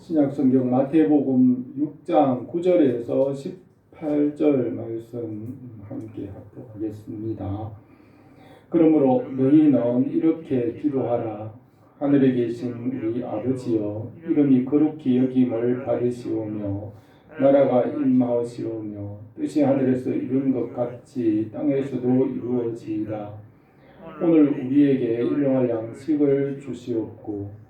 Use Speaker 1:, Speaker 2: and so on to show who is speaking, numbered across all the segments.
Speaker 1: 신약성경 마태복음 6장 9절에서 18절 말씀 함께 합독하겠습니다. 그러므로 너희는 이렇게 기도하라. 하늘에 계신 우리 아버지여, 이름이 거룩히 여김을 받으시오며 나라가 임하시오며 뜻이 하늘에서 이룬 것 같이 땅에서도 이루어지이다. 오늘 우리에게 일용할 양식을 주시옵고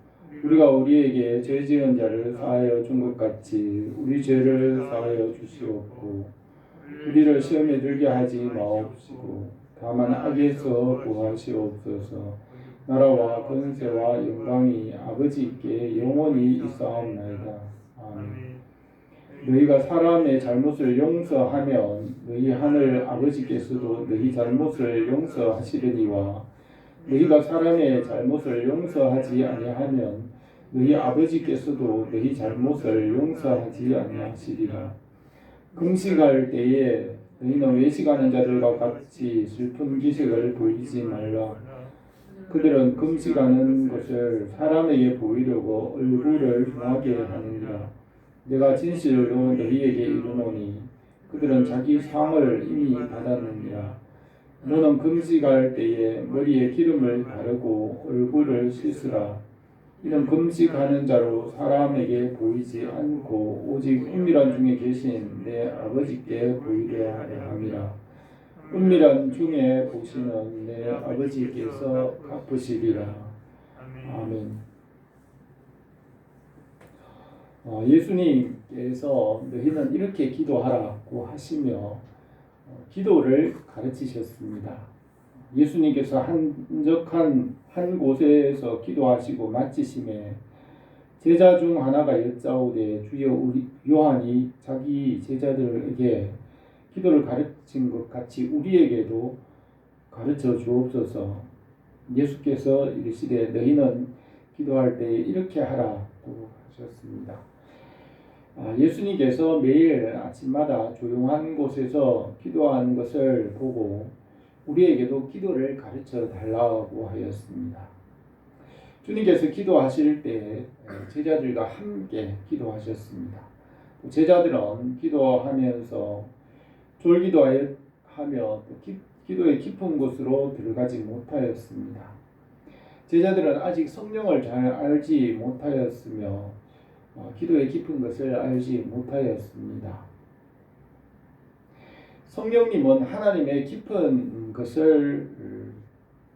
Speaker 1: 우리가 우리에게 죄 지은 자를 사하여 준 것 같이 우리 죄를 사하여 주시옵고 우리를 시험에 들게 하지 마옵시고 다만 악에서 구하시옵소서. 나라와 권세와 영광이 아버지께 영원히 있사옵나이다. 아멘. 너희가 사람의 잘못을 용서하면 너희 하늘 아버지께서도 너희 잘못을 용서하시려니와 너희가 사람의 잘못을 용서하지 아니하면 너희 아버지께서도 너희 잘못을 용서하지 아니하시리라. 금식할 때에 너희는 외식하는 자들과 같이 슬픈 기색을 보이지 말라. 그들은 금식하는 것을 사람에게 보이려고 얼굴을 흉하게 하느니라. 내가 진실로 너희에게 이르노니 그들은 자기 상을 이미 받았느니라. 너는 금식할 때에 머리에 기름을 바르고 얼굴을 씻으라. 이는 금식하는 자로 사람에게 보이지 않고 오직 은밀한 중에 계신 내 아버지께 보이려 함이라. 은밀한 중에 보시는 내 아버지께서 갚으시리라. 아멘. 예수님께서 너희는 이렇게 기도하라고 하시며 기도를 가르치셨습니다. 예수님께서 한적한 한 곳에서 기도하시고 마치심에 제자 중 하나가 여짜오되 주여 우리 요한이 자기 제자들에게 기도를 가르친 것 같이 우리에게도 가르쳐 주옵소서. 예수께서 이르시되 너희는 기도할 때 이렇게 하라고 하셨습니다. 예수님께서 매일 아침마다 조용한 곳에서 기도하는 것을 보고 우리에게도 기도를 가르쳐 달라고 하였습니다. 주님께서 기도하실 때 제자들과 함께 기도하셨습니다. 제자들은 기도하면서 졸기도하며 기도의 깊은 곳으로 들어가지 못하였습니다. 제자들은 아직 성령을 잘 알지 못하였으며 기도의 깊은 것을 알지 못하였습니다. 성령님은 하나님의 깊은 것을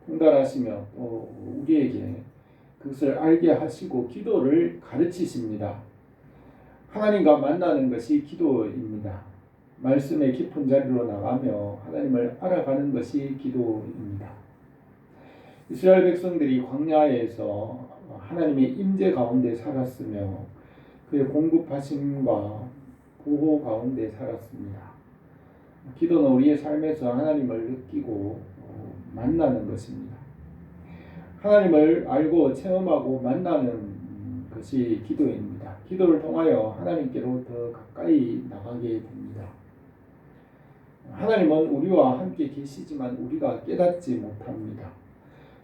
Speaker 1: 통달하시며 또 우리에게 그것을 알게 하시고 기도를 가르치십니다. 하나님과 만나는 것이 기도입니다. 말씀의 깊은 자리로 나가며 하나님을 알아가는 것이 기도입니다. 이스라엘 백성들이 광야에서 하나님의 임재 가운데 살았으며 그의 공급하심과 보호 가운데 살았습니다. 기도는 우리의 삶에서 하나님을 느끼고 만나는 것입니다. 하나님을 알고 체험하고 만나는 것이 기도입니다. 기도를 통하여 하나님께로 더 가까이 나가게 됩니다. 하나님은 우리와 함께 계시지만 우리가 깨닫지 못합니다.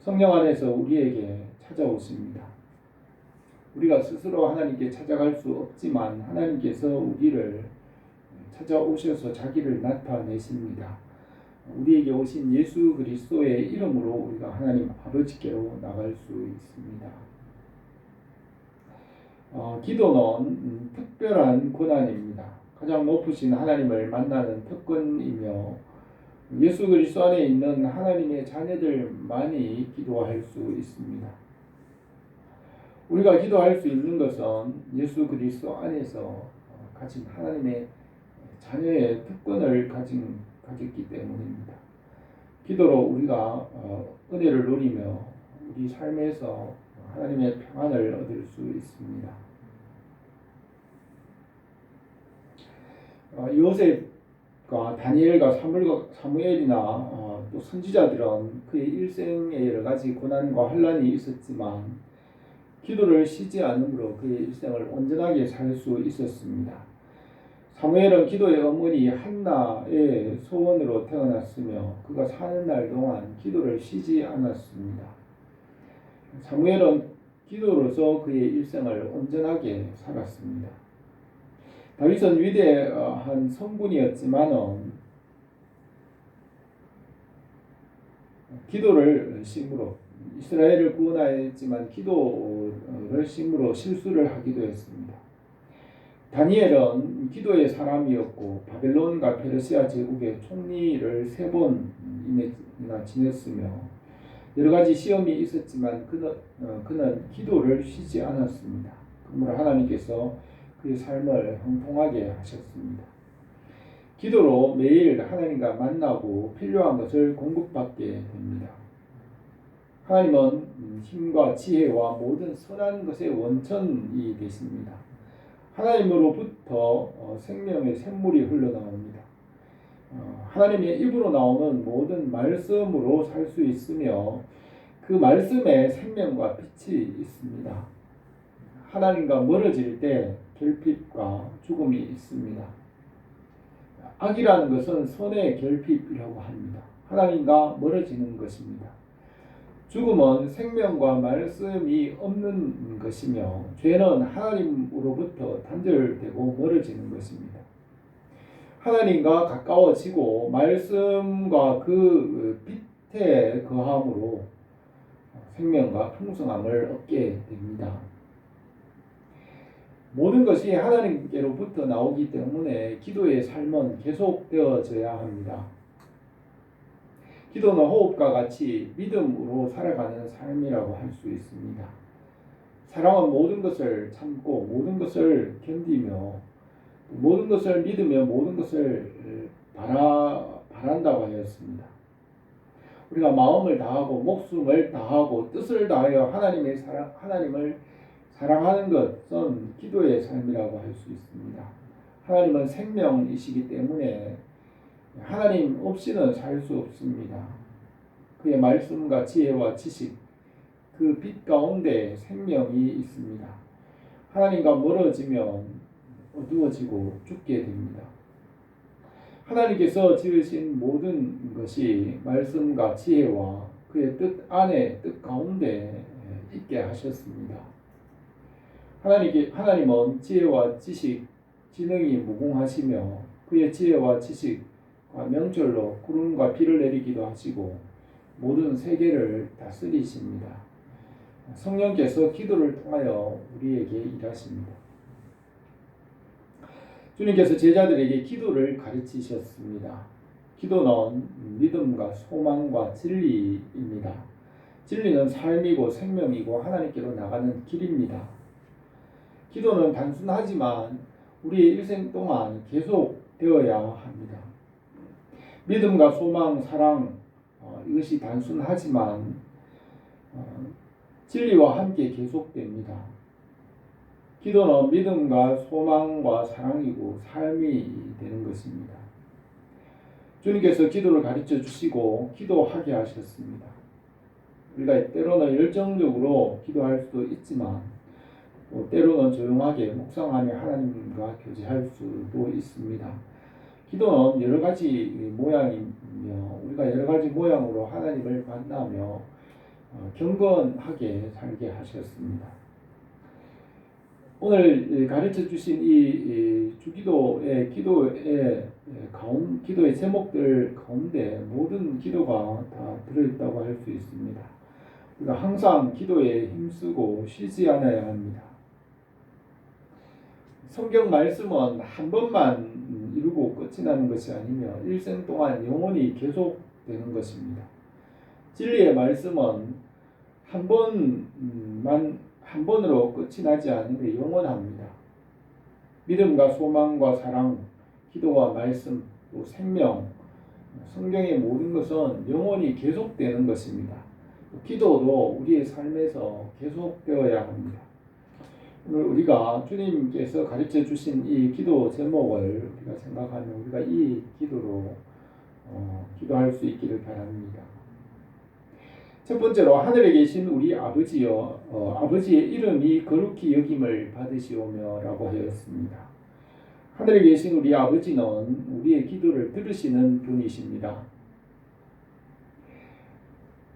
Speaker 1: 성령 안에서 우리에게 찾아오십니다. 우리가 스스로 하나님께 찾아갈 수 없지만 하나님께서 우리를 찾아오셔서 자기를 나타내십니다. 우리에게 오신 예수 그리스도의 이름으로 우리가 하나님 아버지께로 나갈 수 있습니다. 기도는 특별한 고난입니다. 가장 높으신 하나님을 만나는 특권이며 예수 그리스도 안에 있는 하나님의 자녀들만이 기도할 수 있습니다. 우리가 기도할 수 있는 것은 예수 그리스도 안에서 가진 하나님의 자녀의 특권을 가졌기 때문입니다. 기도로 우리가 은혜를 누리며 우리 삶에서 하나님의 평안을 얻을 수 있습니다. 요셉과 다니엘과 사무엘이나 또 선지자들은 그의 일생에 여러 가지 고난과 환난이 있었지만 기도를 쉬지 않으므로 그의 일생을 온전하게 살 수 있었습니다. 사무엘은 기도의 어머니 한나의 소원으로 태어났으며 그가 사는 날 동안 기도를 쉬지 않았습니다. 사무엘은 기도로서 그의 일생을 온전하게 살았습니다. 다윗은 위대한 성군이었지만은 기도를 심으로 이스라엘을 구원하였지만 기도를 심으로 실수를 하기도 했습니다. 다니엘은 기도의 사람이었고 바벨론과 페르시아 제국의 총리를 3번이나 지냈으며 여러 가지 시험이 있었지만 그는 기도를 쉬지 않았습니다. 그러므로 하나님께서 그의 삶을 형통하게 하셨습니다. 기도로 매일 하나님과 만나고 필요한 것을 공급받게 됩니다. 하나님은 힘과 지혜와 모든 선한 것의 원천이 되십니다. 하나님으로부터 생명의 샘물이 흘러나옵니다. 하나님의 입으로 나오는 모든 말씀으로 살 수 있으며 그 말씀에 생명과 빛이 있습니다. 하나님과 멀어질 때 결핍과 죽음이 있습니다. 악이라는 것은 선의 결핍이라고 합니다. 하나님과 멀어지는 것입니다. 죽음은 생명과 말씀이 없는 것이며 죄는 하나님으로부터 단절되고 멀어지는 것입니다. 하나님과 가까워지고 말씀과 그 빛에 거함으로 생명과 풍성함을 얻게 됩니다. 모든 것이 하나님께로부터 나오기 때문에 기도의 삶은 계속되어져야 합니다. 기도는 호흡과 같이 믿음으로 살아가는 삶이라고 할 수 있습니다. 사랑은 모든 것을 참고 모든 것을 견디며 모든 것을 믿으며 모든 것을 바란다고 하였습니다. 우리가 마음을 다하고 목숨을 다하고 뜻을 다하여 하나님을 사랑하는 것은 기도의 삶이라고 할 수 있습니다. 하나님은 생명이시기 때문에 하나님 없이는 살 수 없습니다. 그의 말씀과 지혜와 지식, 그 빛 가운데 생명이 있습니다. 하나님과 멀어지면 어두워지고 죽게 됩니다. 하나님께서 지으신 모든 것이 말씀과 지혜와 그의 뜻 안에, 뜻 가운데 있게 하셨습니다. 하나님은 지혜와 지식, 지능이 무궁하시며 그의 지혜와 지식과 명철로 구름과 비를 내리기도 하시고 모든 세계를 다스리십니다. 성령께서 기도를 통하여 우리에게 일하십니다. 주님께서 제자들에게 기도를 가르치셨습니다. 기도는 믿음과 소망과 진리입니다. 진리는 삶이고 생명이고 하나님께로 나가는 길입니다. 기도는 단순하지만 우리의 일생 동안 계속되어야 합니다. 믿음과 소망, 사랑 이것이 단순하지만 진리와 함께 계속됩니다. 기도는 믿음과 소망과 사랑이고 삶이 되는 것입니다. 주님께서 기도를 가르쳐 주시고 기도하게 하셨습니다. 우리가 때로는 열정적으로 기도할 수도 있지만 때로는 조용하게 묵상하며 하나님과 교제할 수도 있습니다. 기도는 여러 가지 모양이며 우리가 여러 가지 모양으로 하나님을 만나며 경건하게 살게 하셨습니다. 오늘 가르쳐 주신 이 주기도의 기도의 제목들 가운데 모든 기도가 다 들어있다고 할 수 있습니다. 우리가 항상 기도에 힘쓰고 쉬지 않아야 합니다. 성경 말씀은 한 번만 이루고 끝이 나는 것이 아니며 일생 동안 영원히 계속되는 것입니다. 진리의 말씀은 한 번으로 끝이 나지 않으며 영원합니다. 믿음과 소망과 사랑, 기도와 말씀, 또 생명, 성경의 모든 것은 영원히 계속되는 것입니다. 기도도 우리의 삶에서 계속되어야 합니다. 오늘 우리가 주님께서 가르쳐 주신 이 기도 제목을 우리가 생각하면 우리가 이 기도로 기도할 수 있기를 바랍니다. 첫 번째로 하늘에 계신 우리 아버지여 아버지의 이름이 거룩히 여김을 받으시오며 라고 하였습니다. 하늘에 계신 우리 아버지는 우리의 기도를 들으시는 분이십니다.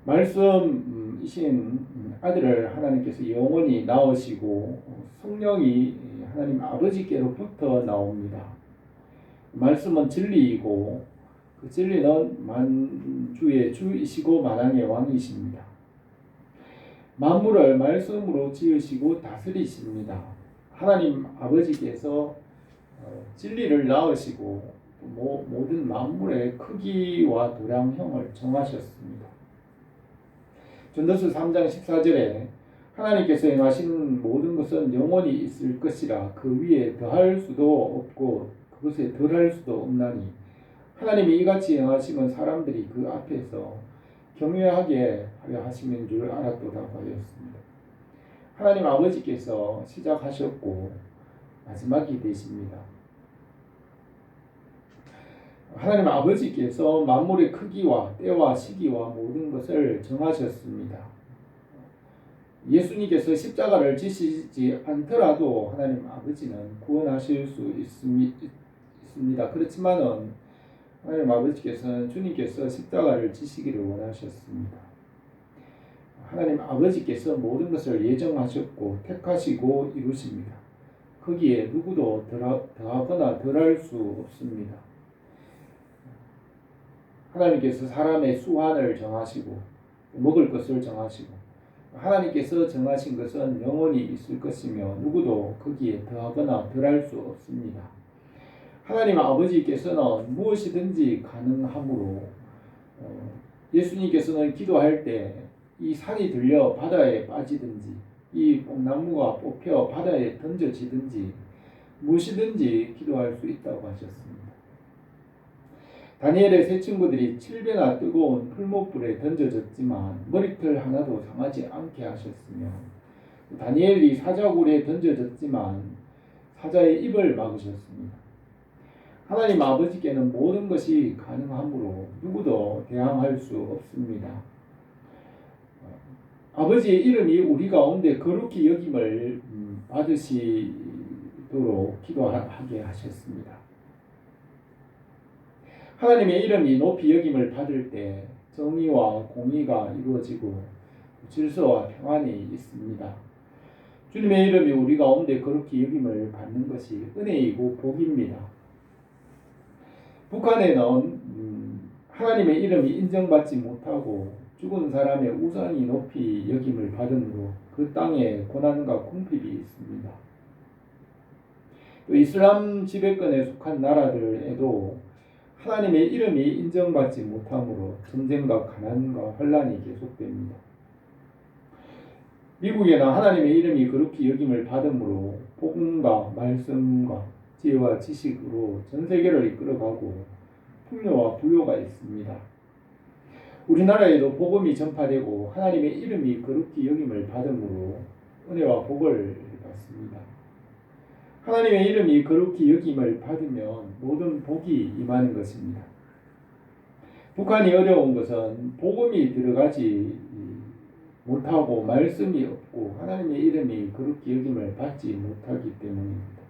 Speaker 1: 말씀이신 아들을 하나님께서 영원히 낳으시고 성령이 하나님 아버지께로부터 나옵니다. 말씀은 진리이고 그 진리는 만주의 주이시고 만왕의 왕이십니다. 만물을 말씀으로 지으시고 다스리십니다. 하나님 아버지께서 진리를 낳으시고 모든 만물의 크기와 도량형을 정하셨습니다. 전도서 3장 14절에 하나님께서 행하신 모든 것은 영원히 있을 것이라 그 위에 더할 수도 없고 그것에 덜할 수도 없나니 하나님이 이같이 행하시면 사람들이 그 앞에서 경외하게 하려 하시는 줄 알았도다 하였습니다. 하나님 아버지께서 시작하셨고 마지막이 되십니다. 하나님 아버지께서 만물의 크기와 때와 시기와 모든 것을 정하셨습니다. 예수님께서 십자가를 지시지 않더라도 하나님 아버지는 구원하실 수 있습니다. 그렇지만은 하나님 아버지께서는 주님께서 십자가를 지시기를 원하셨습니다. 하나님 아버지께서 모든 것을 예정하셨고 택하시고 이루십니다. 거기에 누구도 더하거나 덜할 수 없습니다. 하나님께서 사람의 수완을 정하시고 먹을 것을 정하시고 하나님께서 정하신 것은 영원히 있을 것이며 누구도 거기에 더하거나 덜할 수 없습니다. 하나님 아버지께서는 무엇이든지 가능하므로 예수님께서는 기도할 때 이 산이 들려 바다에 빠지든지 이 뽕나무가 뽑혀 바다에 던져지든지 무엇이든지 기도할 수 있다고 하셨습니다. 다니엘의 세 친구들이 7배나 뜨거운 풀목불에 던져졌지만 머리털 하나도 상하지 않게 하셨으며 다니엘이 사자굴에 던져졌지만 사자의 입을 막으셨습니다. 하나님 아버지께는 모든 것이 가능하므로 누구도 대항할 수 없습니다. 아버지의 이름이 우리 가운데 거룩히 여김을 받으시도록 기도하게 하셨습니다. 하나님의 이름이 높이 여김을 받을 때 정의와 공의가 이루어지고 질서와 평안이 있습니다. 주님의 이름이 우리 가운데 거룩히 여김을 받는 것이 은혜이고 복입니다. 북한에는 하나님의 이름이 인정받지 못하고 죽은 사람의 우상이 높이 여김을 받음으로 그 땅에 고난과 궁핍이 있습니다. 또 이슬람 지배권에 속한 나라들에도 하나님의 이름이 인정받지 못함으로 전쟁과 가난과 환란이 계속됩니다. 미국에는 하나님의 이름이 거룩히 여김을 받음으로 복음과 말씀과 지혜와 지식으로 전 세계를 이끌어가고 풍요와 부요가 있습니다. 우리나라에도 복음이 전파되고 하나님의 이름이 거룩히 여김을 받음으로 은혜와 복을 받습니다. 하나님의 이름이 거룩히 여김을 받으면 모든 복이 임하는 것입니다. 북한이 어려운 것은 복음이 들어가지 못하고 말씀이 없고 하나님의 이름이 거룩히 여김을 받지 못하기 때문입니다.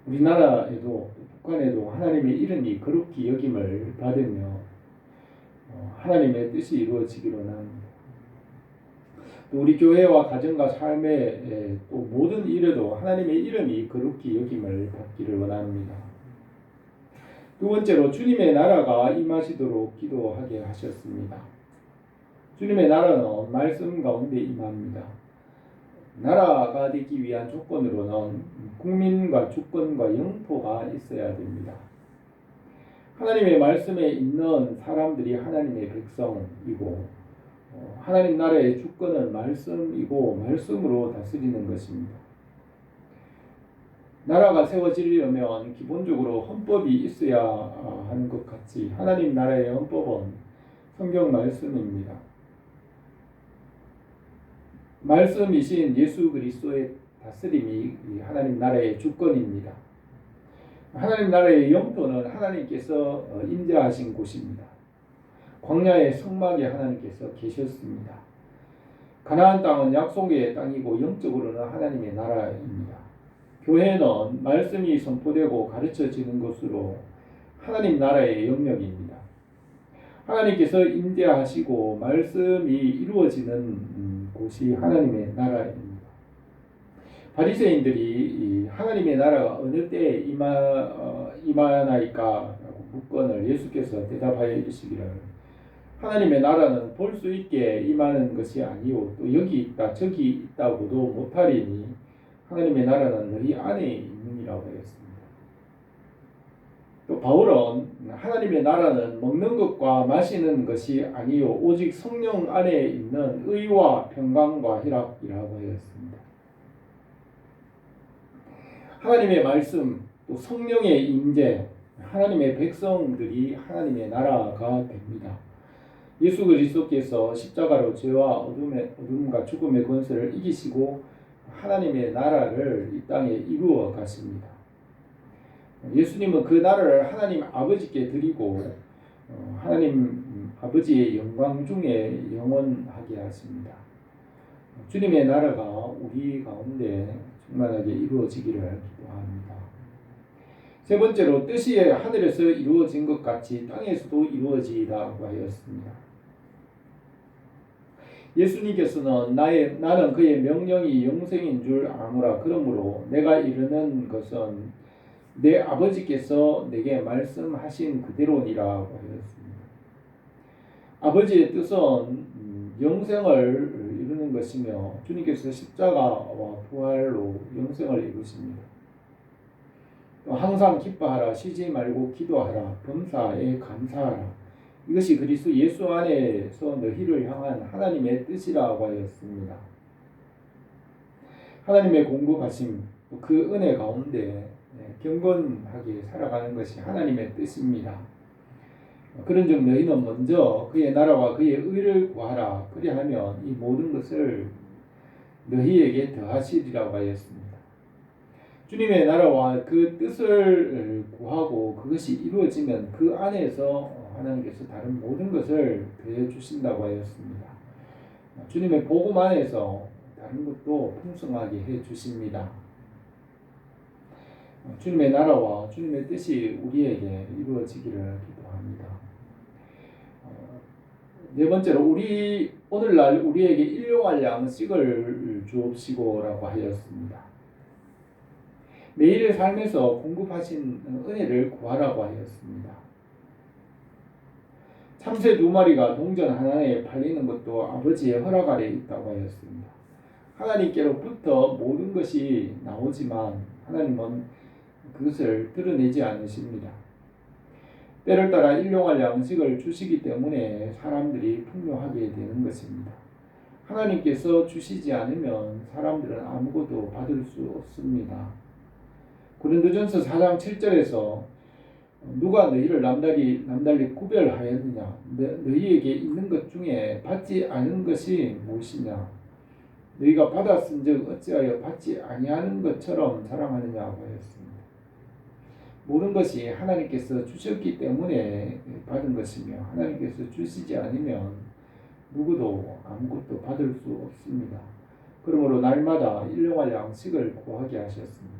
Speaker 1: 우리나라에도 북한에도 하나님의 이름이 거룩히 여김을 받으며 하나님의 뜻이 이루어지기를 원합니다. 또 우리 교회와 가정과 삶의 또 모든 일에도 하나님의 이름이 거룩히 여김을 받기를 원합니다. 두 번째로 주님의 나라가 임하시도록 기도하게 하셨습니다. 주님의 나라는 말씀 가운데 임합니다. 나라가 되기 위한 조건으로는 국민과 주권과 영토가 있어야 됩니다. 하나님의 말씀에 있는 사람들이 하나님의 백성이고 하나님 나라의 주권은 말씀이고 말씀으로 다스리는 것입니다. 나라가 세워지려면 기본적으로 헌법이 있어야 하는 것 같이 하나님 나라의 헌법은 성경 말씀입니다. 말씀이신 예수 그리스도의 다스림이 하나님 나라의 주권입니다. 하나님 나라의 영토는 하나님께서 임재하신 곳입니다. 광야의 성막에 하나님께서 계셨습니다. 가나안 땅은 약속의 땅이고 영적으로는 하나님의 나라입니다. 교회는 말씀이 선포되고 가르쳐지는 곳으로 하나님 나라의 영역입니다. 하나님께서 임재하시고 말씀이 이루어지는 곳이 하나님의 나라입니다. 바리새인들이 하나님의 나라가 어느 때에 임하나이까라고 묻건을 예수께서 대답하여 이르시기를 하나님의 나라는 볼 수 있게 임하는 것이 아니요 또 여기 있다 저기 있다고도 못하리니 하나님의 나라는 너희 안에 있느니라고 하였습니다. 또 바울은 하나님의 나라는 먹는 것과 마시는 것이 아니요 오직 성령 안에 있는 의와 평강과 희락이라고 하였습니다. 하나님의 말씀 또 성령의 임재 하나님의 백성들이 하나님의 나라가 됩니다. 예수 그리스도께서 십자가로 죄와 어둠과 죽음의 권세를 이기시고 하나님의 나라를 이 땅에 이루어 가십니다. 예수님은 그 나라를 하나님 아버지께 드리고 하나님 아버지의 영광 중에 영원하게 하십니다. 주님의 나라가 우리 가운데 충만하게 이루어지기를 기도합니다. 세 번째로 뜻이 하늘에서 이루어진 것 같이 땅에서도 이루어지라고 하였습니다. 예수님께서는 나는 그의 명령이 영생인 줄 아노라. 그러므로 내가 이르는 것은 내 아버지께서 내게 말씀하신 그대로니라고 하였습니다. 아버지의 뜻은 영생을 이루는 것이며 주님께서 십자가와 부활로 영생을 이루십니다. 항상 기뻐하라, 쉬지 말고 기도하라, 범사에 감사하라. 이것이 그리스도 예수 안에서 너희를 향한 하나님의 뜻이라고 하였습니다. 하나님의 공급하심, 그 은혜 가운데 경건하게 살아가는 것이 하나님의 뜻입니다. 그런즉 너희는 먼저 그의 나라와 그의 의를 구하라. 그리하면 이 모든 것을 너희에게 더하시리라고 하였습니다. 주님의 나라와 그 뜻을 구하고 그것이 이루어지면 그 안에서 하나님께서 다른 모든 것을 더해 주신다고 하였습니다. 주님의 복음 안에서 다른 것도 풍성하게 해 주십니다. 주님의 나라와 주님의 뜻이 우리에게 이루어지기를 기도합니다. 네 번째로 오늘날 우리에게 일용할 양식을 주옵시고라고 하였습니다. 매일의 삶에서 공급하신 은혜를 구하라고 하였습니다. 참새 2마리가 동전 하나에 팔리는 것도 아버지의 허락 아래 있다고 하였습니다. 하나님께로부터 모든 것이 나오지만 하나님은 그것을 드러내지 않으십니다. 때를 따라 일용할 양식을 주시기 때문에 사람들이 풍요하게 되는 것입니다. 하나님께서 주시지 않으면 사람들은 아무것도 받을 수 없습니다. 고린도전서 4장 7절에서 누가 너희를 남달리 구별하였느냐? 너희에게 있는 것 중에 받지 않은 것이 무엇이냐? 너희가 받았은즉 어찌하여 받지 아니하는 것처럼 자랑하느냐고 하였습니다. 모든 것이 하나님께서 주셨기 때문에 받은 것이며 하나님께서 주시지 않으면 누구도 아무것도 받을 수 없습니다. 그러므로 날마다 일용할 양식을 구하게 하셨습니다.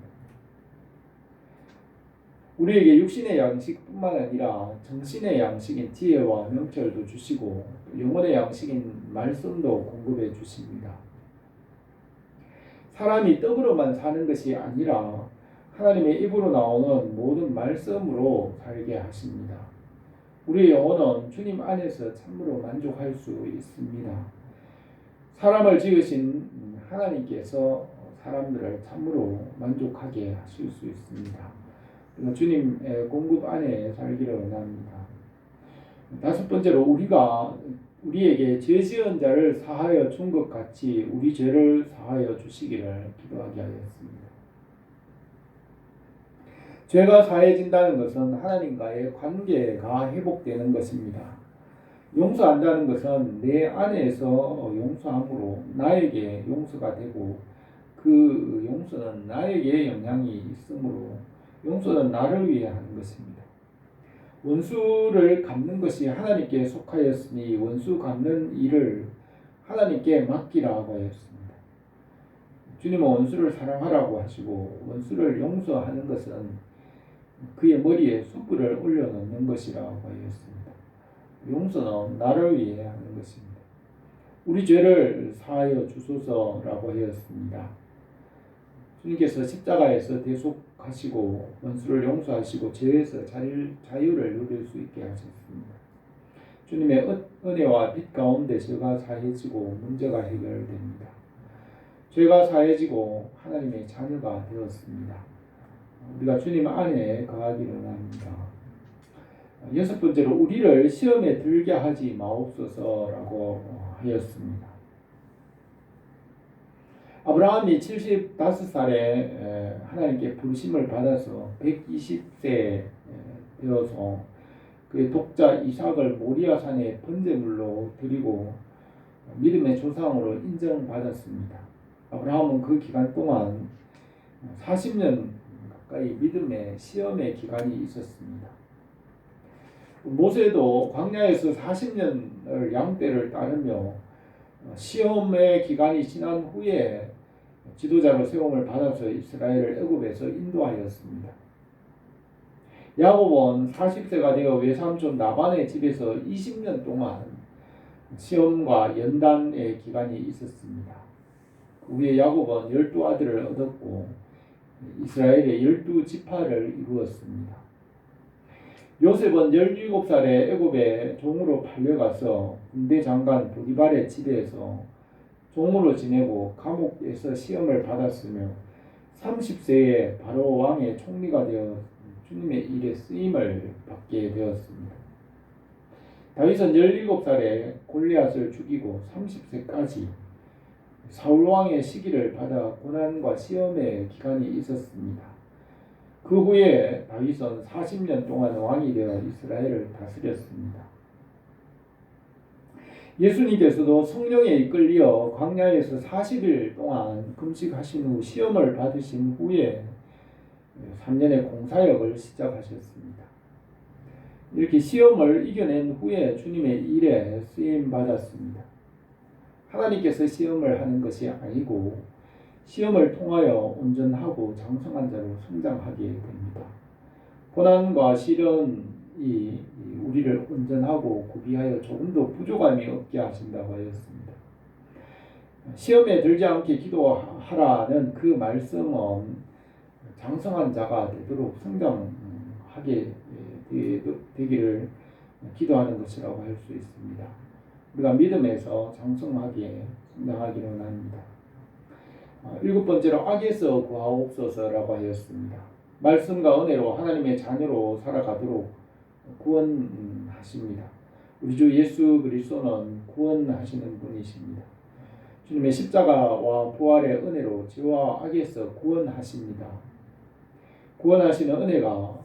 Speaker 1: 우리에게 육신의 양식뿐만 아니라 정신의 양식인 지혜와 명철도 주시고 영혼의 양식인 말씀도 공급해 주십니다. 사람이 떡으로만 사는 것이 아니라 하나님의 입으로 나오는 모든 말씀으로 살게 하십니다. 우리의 영혼은 주님 안에서 참으로 만족할 수 있습니다. 사람을 지으신 하나님께서 사람들을 참으로 만족하게 하실 수 있습니다. 주님의 공급 안에 살기를 원합니다. 다섯 번째로 우리에게 죄 지은 자를 사하여 준 것 같이 우리 죄를 사하여 주시기를 기도하게 하였습니다. 죄가 사해진다는 것은 하나님과의 관계가 회복되는 것입니다. 용서한다는 것은 내 안에서 용서함으로 나에게 용서가 되고 그 용서는 나에게 영향이 있으므로 용서는 나를 위해 하는 것입니다. 원수를 갚는 것이 하나님께 속하였으니 원수 갚는 일을 하나님께 맡기라고 하였습니다. 주님은 원수를 사랑하라고 하시고 원수를 용서하는 것은 그의 머리에 숯불을 올려놓는 것이라고 하였습니다. 용서는 나를 위해 하는 것입니다. 우리 죄를 사하여 주소서라고 하였습니다. 주님께서 십자가에서 대속하시고 원수를 용서하시고 죄에서 자유를 누릴 수 있게 하셨습니다. 주님의 은혜와 빛 가운데 죄가 사해지고 문제가 해결됩니다. 죄가 사해지고 하나님의 자녀가 되었습니다. 우리가 주님 안에 거하기를 원합니다. 여섯 번째로 우리를 시험에 들게 하지 마옵소서라고 하였습니다. 아브라함이 75살에 하나님께 부르심을 받아서 120세 되어서 그의 독자 이삭을 모리아산에 번제물로 드리고 믿음의 조상으로 인정받았습니다. 아브라함은 그 기간 동안 40년 가까이 믿음의 시험의 기간이 있었습니다. 모세도 광야에서 40년을 양떼를 따르며 시험의 기간이 지난 후에 지도자로 세움을 받아서 이스라엘을 애굽에서 인도하였습니다. 야곱은 40세가 되어 외삼촌 라반의 집에서 20년 동안 시험과 연단의 기간이 있었습니다. 그 후에 야곱은 12아들을 얻었고 이스라엘의 12지파를 이루었습니다. 요셉은 17살에 애굽에 종으로 팔려가서 군대 장관 보디발의 집에서 종으로 지내고 감옥에서 시험을 받았으며 30세에 바로 왕의 총리가 되어 주님의 일에 쓰임을 받게 되었습니다. 다윗은 17살에 골리앗을 죽이고 30세까지 사울왕의 시기를 받아 고난과 시험의 기간이 있었습니다. 그 후에 다윗은 40년 동안 왕이 되어 이스라엘을 다스렸습니다. 예수님께서도 성령에 이끌려 광야에서 40일 동안 금식하신 후 시험을 받으신 후에 3년의 공사역을 시작하셨습니다. 이렇게 시험을 이겨낸 후에 주님의 일에 쓰임받았습니다. 하나님께서 시험을 하는 것이 아니고 시험을 통하여 온전하고 장성한 자로 성장하게 됩니다. 고난과 시련이 우리를 온전하고 구비하여 조금도 부족함이 없게 하신다고 하였습니다. 시험에 들지 않게 기도하라는 그 말씀은 장성한 자가 되도록 성장하게 되기를 기도하는 것이라고 할 수 있습니다. 우리가 믿음에서 장성하게 성장하기를 원합니다. 7번째로 악에서 구하옵소서라고 하였습니다. 말씀과 은혜로 하나님의 자녀로 살아가도록 구원하십니다. 우리 주 예수 그리스도는 구원하시는 분이십니다. 주님의 십자가와 부활의 은혜로 죄와 악에서 구원하십니다. 구원하시는 은혜가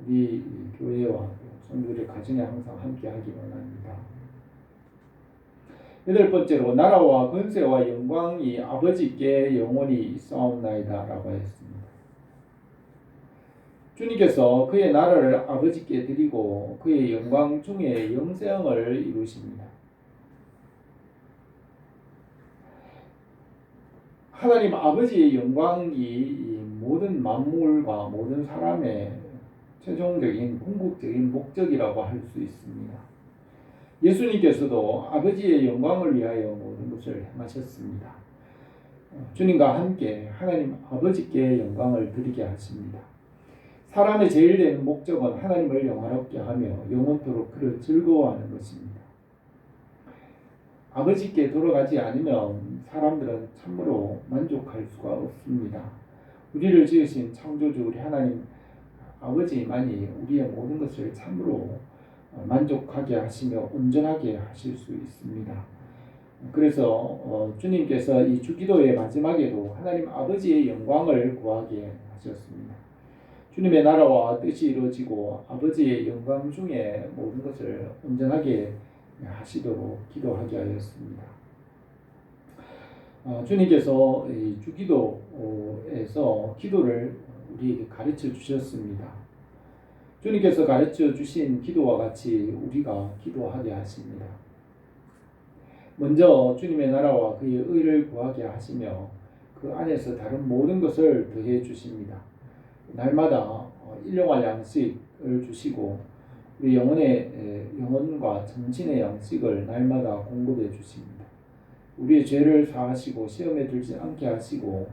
Speaker 1: 우리 교회와 성도들의 가정에 항상 함께하기 원합니다. 8번째로 나라와 권세와 영광이 아버지께 영원히 있사옵나이다 라고 했습니다. 주님께서 그의 나라를 아버지께 드리고 그의 영광 중에 영생을 이루십니다. 하나님 아버지의 영광이 모든 만물과 모든 사람의 최종적인 궁극적인 목적이라고 할 수 있습니다. 예수님께서도 아버지의 영광을 위하여 모든 것을 행하셨습니다. 주님과 함께 하나님 아버지께 영광을 드리게 하십니다. 사람의 제일 되는 목적은 하나님을 영화롭게 하며 영원토록 그를 즐거워하는 것입니다. 아버지께 돌아가지 않으면 사람들은 참으로 만족할 수가 없습니다. 우리를 지으신 창조주 우리 하나님 아버지만이 우리의 모든 것을 참으로 만족하게 하시며 온전하게 하실 수 있습니다. 그래서 주님께서 이 주기도의 마지막에도 하나님 아버지의 영광을 구하게 하셨습니다. 주님의 나라와 뜻이 이루어지고 아버지의 영광 중에 모든 것을 온전하게 하시도록 기도하게 하였습니다. 주님께서 이 주기도에서 기도를 우리에게 가르쳐 주셨습니다. 주님께서 가르쳐 주신 기도와 같이 우리가 기도하게 하십니다. 먼저 주님의 나라와 그의 의를 구하게 하시며 그 안에서 다른 모든 것을 더해 주십니다. 날마다 일용할 양식을 주시고 우리 영혼과 정신의 양식을 날마다 공급해 주십니다. 우리의 죄를 사하시고 시험에 들지 않게 하시고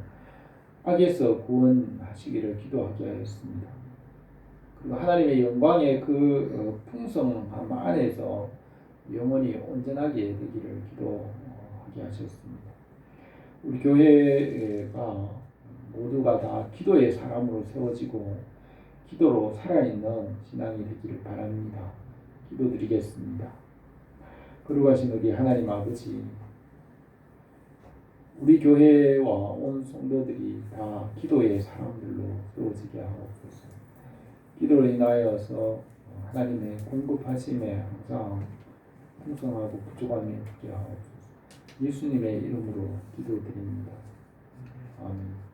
Speaker 1: 악에서 구원하시기를 기도하게 하였습니다. 그리고 하나님의 영광의 그 풍성함 안에서 영혼이 온전하게 되기를 기도하게 하셨습니다. 우리 교회가 모두가 다 기도의 사람으로 세워지고 기도로 살아있는 신앙이 되기를 바랍니다. 기도드리겠습니다. 거룩하신 우리 하나님 아버지, 우리 교회와 온 성도들이 다 기도의 사람들로 세워지게 하옵소서. 기도로 인하여서 하나님의 공급하심에 항상 풍성하고 부족함이 없게 하옵소서. 예수님의 이름으로 기도드립니다. 아멘.